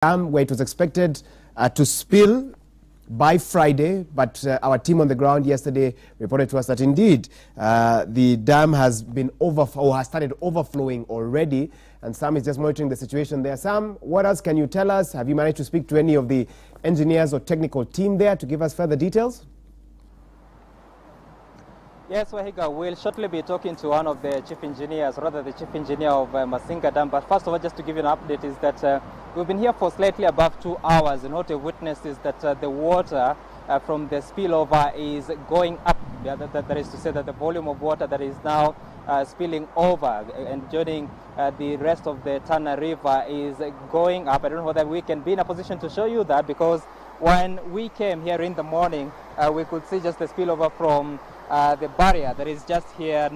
where it was expected to spill by Friday, but our team on the ground yesterday reported to us that indeed the dam has been has started overflowing already, and Sam is just monitoring the situation there. Sam, what else can you tell us? Have you managed to speak to any of the engineers or technical team there to give us further details? Yes, Wahiga, we'll shortly be talking to one of the chief engineers, rather the chief engineer of Masinga Dam. But first of all, just to give you an update, is that we've been here for slightly above 2 hours, and what we've witnessed is that the water from the spillover is going up. That is to say that the volume of water that is now spilling over and joining the rest of the Tana River is going up. I don't know whether we can be in a position to show you that, because when we came here in the morning, we could see just the spillover from the barrier that is just here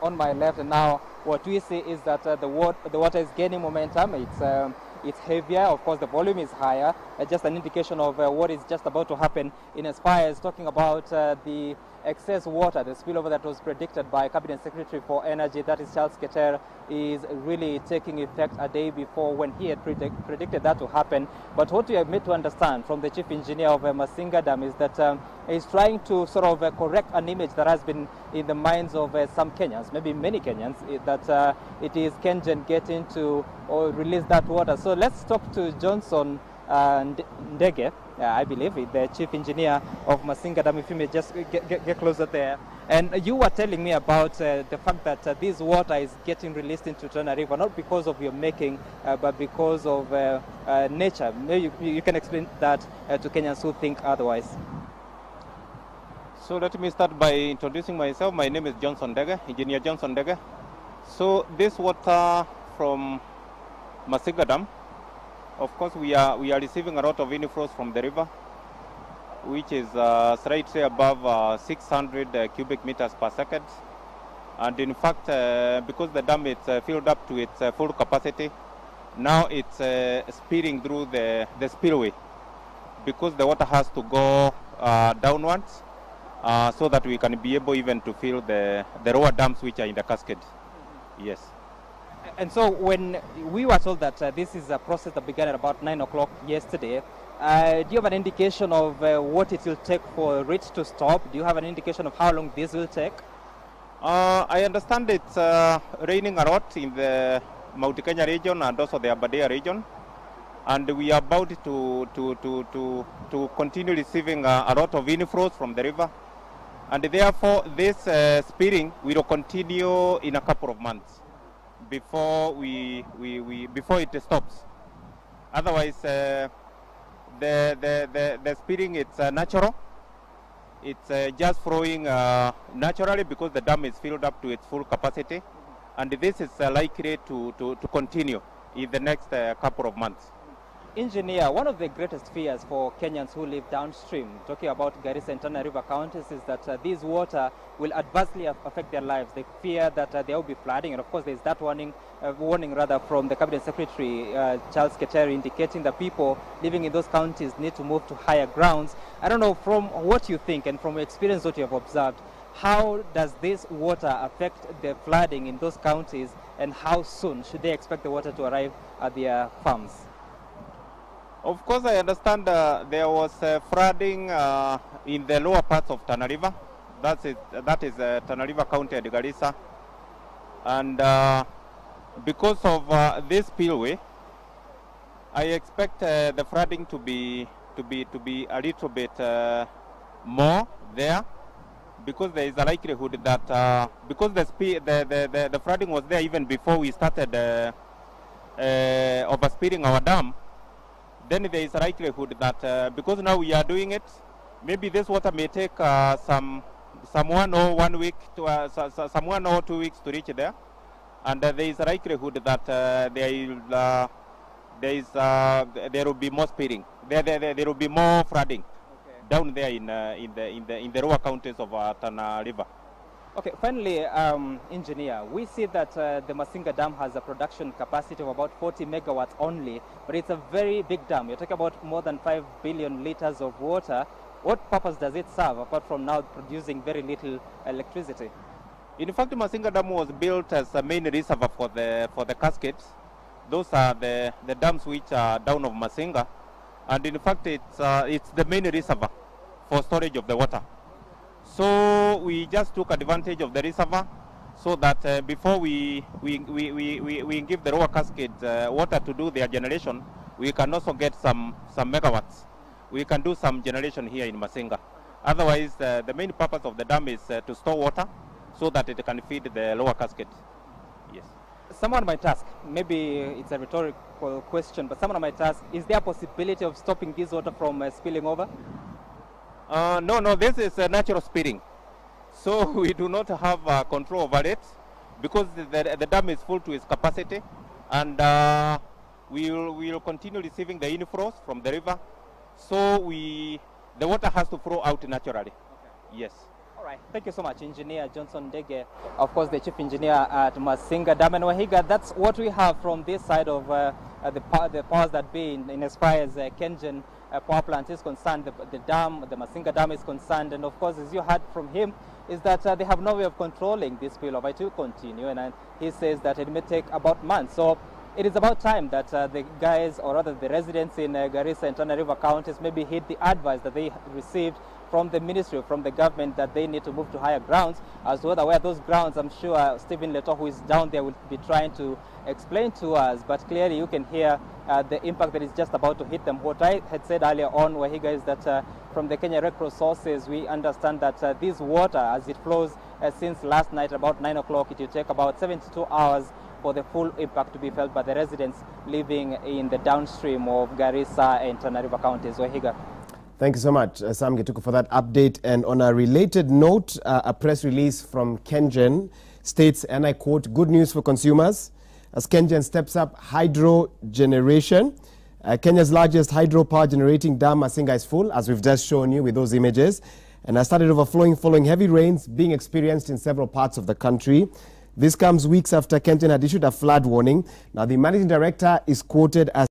on my left, and now what we see is that the water is gaining momentum. It's heavier, of course the volume is higher, just an indication of what is just about to happen in as far as talking about the excess water, the spillover that was predicted by Cabinet Secretary for Energy, that is Charles Keter, is really taking effect a day before when he had predicted that to happen. But what we have made to understand from the chief engineer of Masinga Dam is that he's trying to sort of correct an image that has been in the minds of some Kenyans, maybe many Kenyans, that it is KenGen getting to release that water. So let's talk to Johnson Ndege, I believe, the chief engineer of Masinga Dam. If you may just get closer there. And you were telling me about the fact that this water is getting released into Tana River, not because of your making, but because of nature. Maybe you can explain that to Kenyans who think otherwise. So let me start by introducing myself. My name is Johnson Ndege, Engineer Johnson Ndege. So this water from Masinga Dam, of course, we are receiving a lot of inflows from the river, which is slightly above 600 cubic meters per second. And in fact, because the dam is filled up to its full capacity, now it's speeding through the spillway, because the water has to go downwards so that we can be able even to fill the lower dams which are in the cascade. Yes. And so when we were told that this is a process that began at about 9 o'clock yesterday, do you have an indication of what it will take for it to stop? Do you have an indication of how long this will take? I understand it's raining a lot in the Mount Kenya region and also the Aberdare region, and we are about to continue receiving a lot of inflows from the river, and therefore this speeding will continue in a couple of months before before it stops. Otherwise, the speeding, it's natural. It's just flowing naturally because the dam is filled up to its full capacity, and this is likely to continue in the next couple of months. Engineer, one of the greatest fears for Kenyans who live downstream, talking about Garissa and Tana River counties, is that this water will adversely affect their lives. They fear that there will be flooding, and of course there is that warning from the Cabinet Secretary, Charles Keter, indicating that people living in those counties need to move to higher grounds. I don't know, from what you think and from experience what you have observed, how does this water affect the flooding in those counties, and how soon should they expect the water to arrive at their farms? Of course, I understand there was flooding in the lower parts of Tana River. That is Tana River County and Garissa. And because of this spillway, I expect the flooding to be a little bit more there, because there is a likelihood that because the flooding was there even before we started overspeeding our dam. Then there is a likelihood that because now we are doing it, maybe this water may take some 1 or 1 week to some 1 or 2 weeks to reach there, and there is a likelihood that there will be more speeding. There will be more flooding down there in the lower counties of Tana River. Okay, finally, engineer, we see that the Masinga Dam has a production capacity of about 40 megawatts only, but it's a very big dam. You're talking about more than 5 billion liters of water. What purpose does it serve, apart from now producing very little electricity? In fact, Masinga Dam was built as a main reservoir for the cascades, Those are the dams which are down of Masinga, and in fact it's the main reservoir for storage of the water. So we just took advantage of the reservoir so that before we give the lower cascade water to do their generation, we can also get some megawatts. We can do some generation here in Masinga. Otherwise, the main purpose of the dam is to store water so that it can feed the lower cascade. Yes. Someone might ask, maybe it's a rhetorical question, but someone might ask, is there a possibility of stopping this water from spilling over? No, this is natural spilling. So we do not have control over it because the dam is full to its capacity, and we will continue receiving the inflows from the river. So the water has to flow out naturally. Okay. Yes. All right. Thank you so much, Engineer Johnson Dege, of course, the Chief Engineer at Masinga Dam. And Wahiga, that's what we have from this side of the powers that be in as far as Kengen power plant is concerned, the Masinga Dam is concerned. And of course, as you heard from him, is that they have no way of controlling this spillover. It will continue, and he says that it may take about months. So it is about time that the guys, or rather the residents in Garissa and Tana River counties, maybe heed the advice that they received from the ministry, from the government, that they need to move to higher grounds. As to where those grounds, I'm sure Stephen Leto, who is down there, will be trying to explain to us. But clearly you can hear the impact that is just about to hit them. What I had said earlier on, Wahiga, is that from the Kenya Red Cross sources, we understand that this water, as it flows since last night about 9 o'clock, it will take about 72 hours for the full impact to be felt by the residents living in the downstream of Garissa and Tana River counties. Wahiga. Thank you so much, Sam Gituku, for that update. And on a related note, a press release from Kengen states, and I quote, "Good news for consumers as Kengen steps up hydro generation." Kenya's largest hydropower generating dam, Masinga, is full, as we've just shown you with those images, and has started overflowing following heavy rains being experienced in several parts of the country. This comes weeks after Kengen had issued a flood warning. Now, the managing director is quoted as